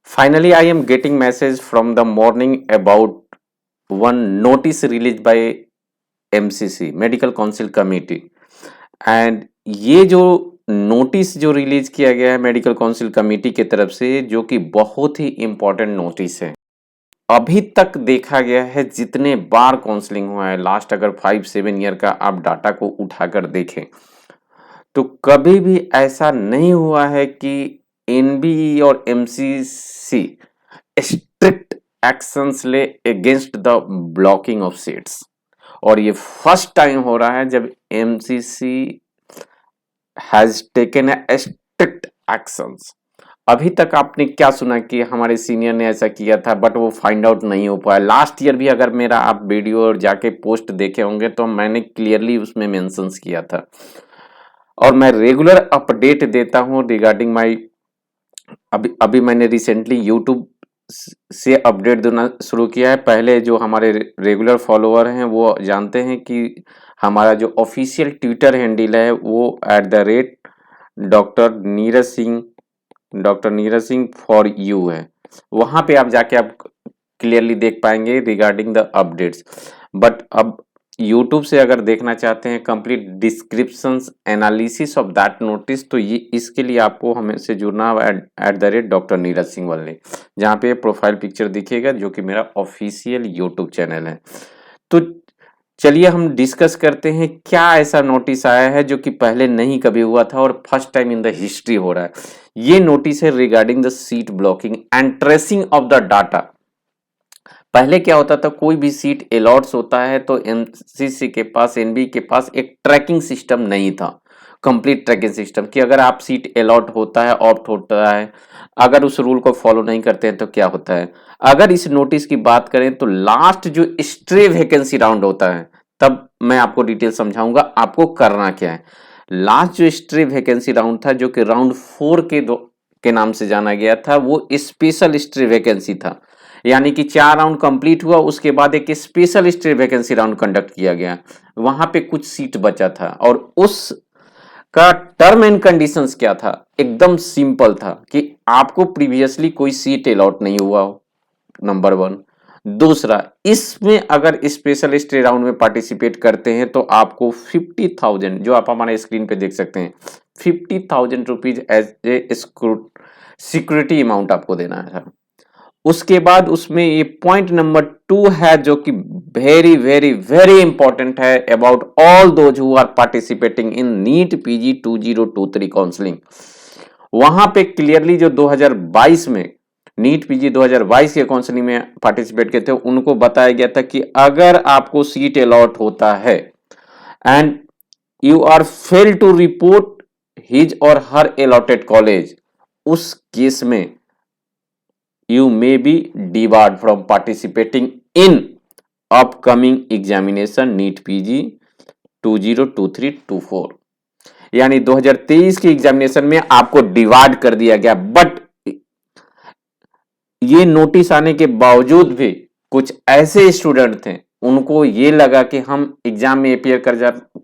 Finally, I am getting message from the morning about one notice released by MCC Medical Council Committee and ये जो notice जो release किया गया है medical council committee की तरफ से जो कि बहुत ही इम्पोर्टेंट नोटिस है। अभी तक देखा गया है जितने बार काउंसलिंग हुआ है लास्ट अगर 5-7 ईयर का आप डाटा को उठाकर देखें तो कभी भी ऐसा नहीं हुआ है कि एनबीई और एमसीसी स्ट्रिक्ट एक्शंस ले against the blocking of seats और ये फर्स्ट टाइम हो रहा है जब MCC has taken a strict actions. अभी तक आपने क्या सुना कि हमारे सीनियर ने ऐसा किया था बट वो फाइंड आउट नहीं हो पाया। लास्ट ईयर भी अगर मेरा आप वीडियो और जाके पोस्ट देखे होंगे तो मैंने क्लियरली उसमें मेंशंस किया था और मैं रेगुलर अपडेट देता हूं रिगार्डिंग माय। अभी अभी मैंने रिसेंटली यूट्यूब से अपडेट देना शुरू किया है। पहले जो हमारे रेगुलर फॉलोअर हैं वो जानते हैं कि हमारा जो ऑफिशियल ट्विटर हैंडल है वो @ doctor Neeraj Singh for you है। वहां पे आप जाके आप क्लियरली देख पाएंगे रिगार्डिंग द अपडेट्स। बट अब यूट्यूब से अगर देखना चाहते हैं complete descriptions analysis of that notice तो ये इसके लिए आपको हमें से जुड़ना @ डॉक्टर नीरज सिंह वाले, जहाँ पे प्रोफाइल पिक्चर दिखेगा जो कि मेरा ऑफिशियल यूट्यूब चैनल है। तो चलिए हम डिस्कस करते हैं क्या ऐसा नोटिस आया है जो कि पहले नहीं कभी हुआ था और first time in the history हो रहा है। ये नोटिस है regarding the seat blocking and tracing of the data. पहले क्या होता था कोई भी सीट अलॉट्स होता है तो एमसीसी के पास एनबी के पास एक ट्रैकिंग सिस्टम नहीं था, कंप्लीट ट्रैकिंग सिस्टम कि अगर आप सीट अलॉट होता है ऑप्ट होता है अगर उस रूल को फॉलो नहीं करते हैं तो क्या होता है। अगर इस नोटिस की बात करें तो लास्ट जो स्ट्रे वैकेंसी राउंड होता है तब मैं आपको डिटेल समझाऊंगा आपको करना क्या है। लास्ट जो स्ट्रे वैकेंसी राउंड था जो कि राउंड 4 के नाम से जाना गया था वो स्पेशल स्ट्रे वैकेंसी था। यानी कि 4 राउंड कंप्लीट हुआ उसके बाद एक special stray vacancy round conduct किया गया। वहां पे कुछ सीट बचा था और उस का टर्म एंड कंडीशंस क्या था, एकदम सिंपल था कि आपको प्रीवियसली कोई सीट अलॉट नहीं हुआ हो, नंबर 1। दूसरा, इसमें अगर स्पेशल स्टे राउंड में पार्टिसिपेट करते हैं तो आपको 50,000 जो आप हमारे स्क्रीन पे देख सकते हैं 50,000 rupees as a security amount आपको देना है। उसके बाद उसमें ये पॉइंट नंबर 2 है जो कि वेरी वेरी वेरी इंपॉर्टेंट है about all those who are participating in NEET PG 2023 counselling. वहां पे क्लियरली जो 2022 में नीट पीजी 2022 के काउंसलिंग में पार्टिसिपेट किए थे उनको बताया गया था कि अगर आपको सीट अलॉट होता है and you are fail to report his और हर अलॉटेड कॉलेज, उस केस में you may be debarred from participating in upcoming examination NEET PG 2023-24। यानी 2023 के एग्जामिनेशन में आपको डिवार्ड कर दिया गया। बट ये नोटिस आने के बावजूद भी कुछ ऐसे स्टूडेंट थे उनको ये लगा कि हम एग्जाम में अपियर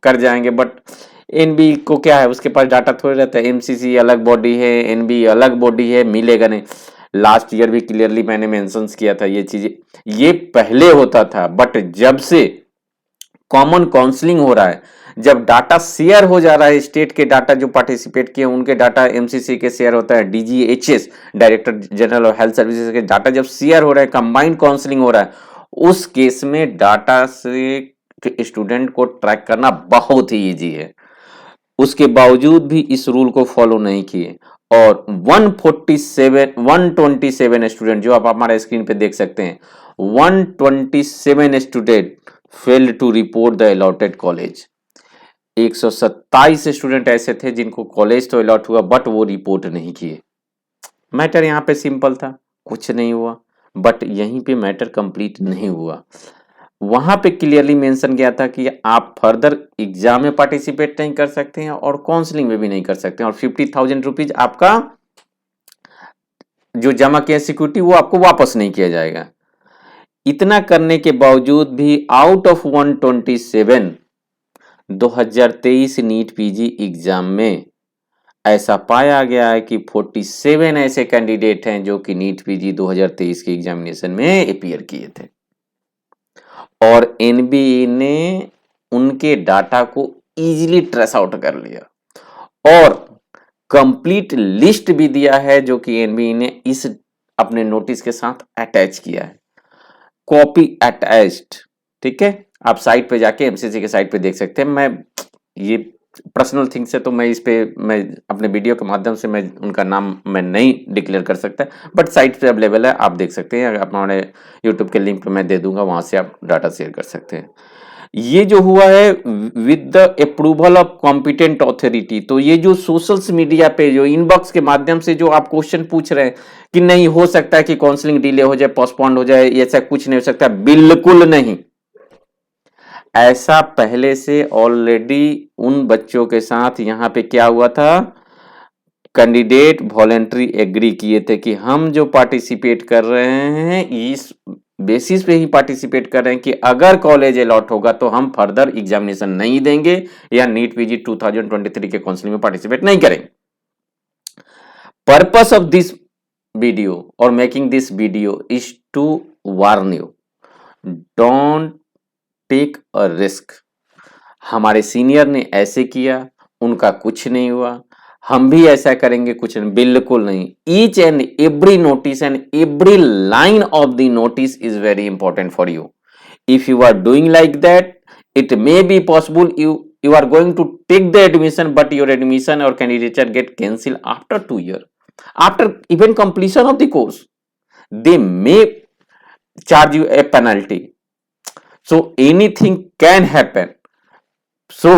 कर जाएंगे। बट एनबी को क्या है उसके पास डाटा थोड़ी रहता है, एमसीसी अलग बॉडी है एनबी अलग बॉडी है, मिलेगा नहीं। लास्ट ईयर भी क्लियरली मैंने मेंशंस किया था ये चीजें, ये पहले होता था बट जब से कॉमन काउंसलिंग हो रहा है, जब डाटा शेयर हो जा रहा है, स्टेट के डाटा जो पार्टिसिपेट किए उनके डाटा एमसीसी के शेयर होता है, DGHS director general of health services के डाटा जब शेयर हो रहा है, कंबाइंड काउंसलिंग हो रहा है, उस केस में डाटा से स्टूडेंट को ट्रैक करना बहुत ही इजी है। उसके बावजूद भी इस रूल को फॉलो नहीं किए और 127 स्टूडेंट जो आप हमारे स्क्रीन पे देख सकते हैं 127 student failed to report the allotted college. 127 student ऐसे थे जिनको कॉलेज तो अलॉट हुआ बट वो रिपोर्ट नहीं किए। मैटर यहाँ पे सिंपल था, कुछ नहीं हुआ। बट यहीं पे मैटर कंप्लीट नहीं हुआ। वहां पे क्लियरली मेंशन किया था कि आप फर्दर एग्जाम में पार्टिसिपेट नहीं कर सकते हैं और काउंसलिंग में भी नहीं कर सकते हैं और 50,000 रुपीज आपका जो जमा किया सिक्योरिटी वो आपको वापस नहीं किया जाएगा। इतना करने के बावजूद भी out of 127 2023 NEET PG exam में ऐसा पाया गया है कि 47 ऐसे कैंडिडेट हैं जो कि नीट पीजी 2023 के एग्जामिनेशन में अपीयर किए थे और एनबीए ने उनके डाटा को इजीली ट्रेस आउट कर लिया और कंप्लीट लिस्ट भी दिया है जो कि एनबीए ने इस अपने नोटिस के साथ अटैच किया है, कॉपी अटैच्ड। ठीक है, आप साइट पे जाके एमसीसी के साइट पे देख सकते हैं। मैं ये पर्सनल थिंग से तो मैं इस पे मैं अपने वीडियो के माध्यम से मैं उनका नाम मैं नहीं डिक्लेयर कर सकता, बट साइट पे अवेलेबल है, आप देख सकते हैं। आप हमारे यूट्यूब के लिंक पे मैं दे दूंगा, वहां से आप डाटा शेयर कर सकते हैं। ये जो हुआ है with the approval of competent authority, तो ये जो सोशल मीडिया पे जो इनबॉक्स के माध्यम से जो आप क्वेश्चन पूछ रहे हैं कि नहीं हो सकता है कि काउंसलिंग डिले हो जाए, पोस्टपोन्ड हो जाए, ऐसा कुछ नहीं हो सकता, बिल्कुल नहीं। ऐसा पहले से ऑलरेडी उन बच्चों के साथ यहां पे क्या हुआ था, कैंडिडेट वॉलेंट्री एग्री किए थे कि हम जो पार्टिसिपेट कर रहे हैं इस बेसिस पे ही पार्टिसिपेट कर रहे हैं कि अगर कॉलेज अलॉट होगा तो हम फर्दर एग्जामिनेशन नहीं देंगे या नीट पीजी 2023 के काउंसलिंग में पार्टिसिपेट नहीं करेंगे। पर्पस ऑफ दिस वीडियो और making this video is to warn you, don't take a risk. हमारे सीनियर ने ऐसे किया, उनका कुछ नहीं हुआ, हम भी ऐसा करेंगे कुछ नहीं, बिल्कुल नहीं। Each and every notice and every line of the notice is very important for you. If you are doing like that, it may be possible you are going to take the admission, but your admission or candidature get cancelled after 2 years, after even completion of the course they may charge you a penalty, so anything can happen। so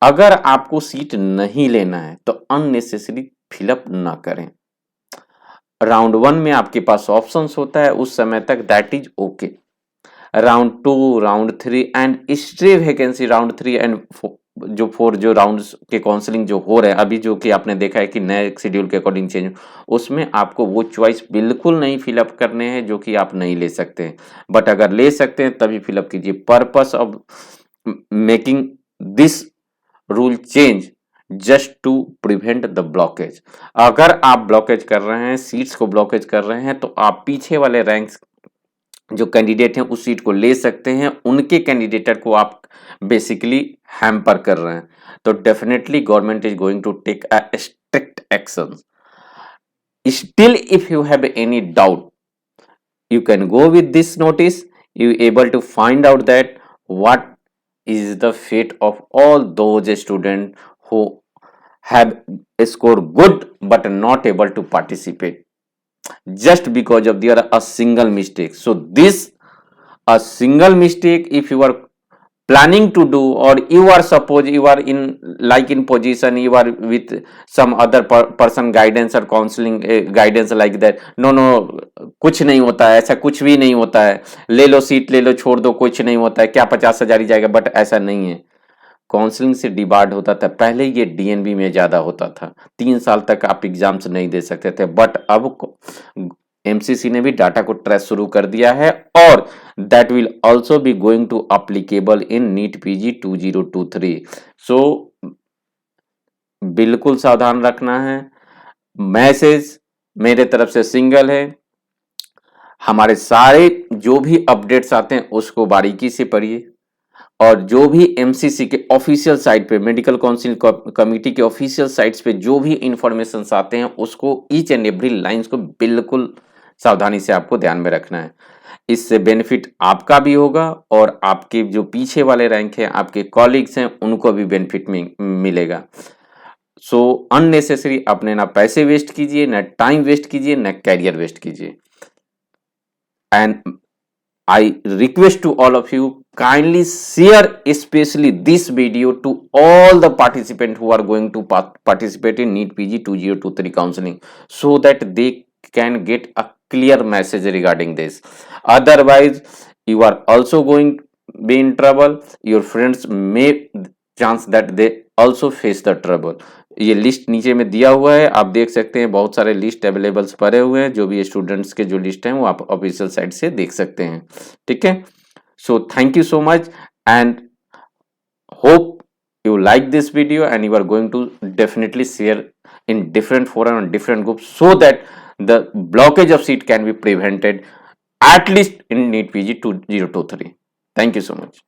अगर आपको seat नहीं लेना है तो unnecessary fill up ना करें। Round 1 में आपके पास ऑप्शंस होता है उस समय तक, that is okay. Round 2, round 3 and stray vacancy round 3 and जो 4 जो राउंड्स के काउंसलिंग जो हो रहे हैं अभी, जो कि आपने देखा है कि नए शेड्यूल के अकॉर्डिंग चेंज, उसमें आपको वो चॉइस बिल्कुल नहीं फिलअप करने हैं जो कि आप नहीं ले सकते हैं, बट अगर ले सकते हैं तभी फिलअप कीजिए। Purpose of making this rule change just to prevent the blockage. अगर आप ब्लॉकेज कर रहे हैं, सीट्स को ब्लॉकेज कर रहे हैं, तो आप पीछे वाले रैंक्स जो कैंडिडेट हैं उस सीट को ले सकते हैं, उनके कैंडिडेटर को आप बेसिकली हैम्पर कर रहे हैं। तो definitely government is going to take a strict action. Still if you have any doubt, you can go with this notice, you able to find out that what is the fate of all those students who have scored good but not able to participate just because of their a single mistake। so this a single mistake, if you are planning to do, or you are suppose you are in like in position, you are with some other person guidance or counseling guidance like that, no no कुछ नहीं होता है, ऐसा कुछ भी नहीं होता है, ले लो सीट ले लो छोड़ दो, कुछ नहीं होता है, क्या 50,000 ही जाएगा, बट ऐसा नहीं है। काउंसलिंग से डिबार्ड होता था पहले, ये डीएनबी में ज्यादा होता था, 3 साल तक आप एग्जाम्स नहीं दे सकते थे, बट अब एमसीसी ने भी डाटा को ट्रेस शुरू कर दिया है और that will also be going to applicable in NEET PG 2023। So बिल्कुल सावधान रखना है। मैसेज मेरे तरफ से सिंगल है, हमारे सारे जो भी अपडेट्स आते हैं उसको बारीकी से पढ़िए, और जो भी एमसीसी के ऑफिशियल साइट पे, मेडिकल काउंसिल कमेटी के ऑफिशियल साइट्स पे जो भी इंफॉर्मेशन आते हैं उसको ईच एंड एवरी लाइंस को बिल्कुल सावधानी से आपको ध्यान में रखना है। इससे बेनिफिट आपका भी होगा और आपके जो पीछे वाले रैंक हैं, आपके कॉलीग्स हैं, उनको भी बेनिफिट मिलेगा। सो अननेसेसरी अपने ना पैसे वेस्ट कीजिए, ना टाइम वेस्ट कीजिए, ना कैरियर वेस्ट कीजिए। And I request to all of you, kindly share especially this video to all the participants who are going to participate in NEET PG 2023 counseling, so that they can get a clear message regarding this। Otherwise you are also going be in trouble, your friends may chance that they also face the trouble। ये list नीचे में दिया हुआ है, आप देख सकते हैं, बहुत सारे लिस्ट अवेलेबल्स पड़े हुए हैं, जो भी स्टूडेंट्स के जो लिस्ट हैं वो आप ऑफिशियल साइट से देख सकते हैं। ठीक है, so thank you so much and hope you like this video and you are going to definitely share in different forum and different groups so that the blockage of seat can be prevented at least in NEET PG 2023. Thank you so much.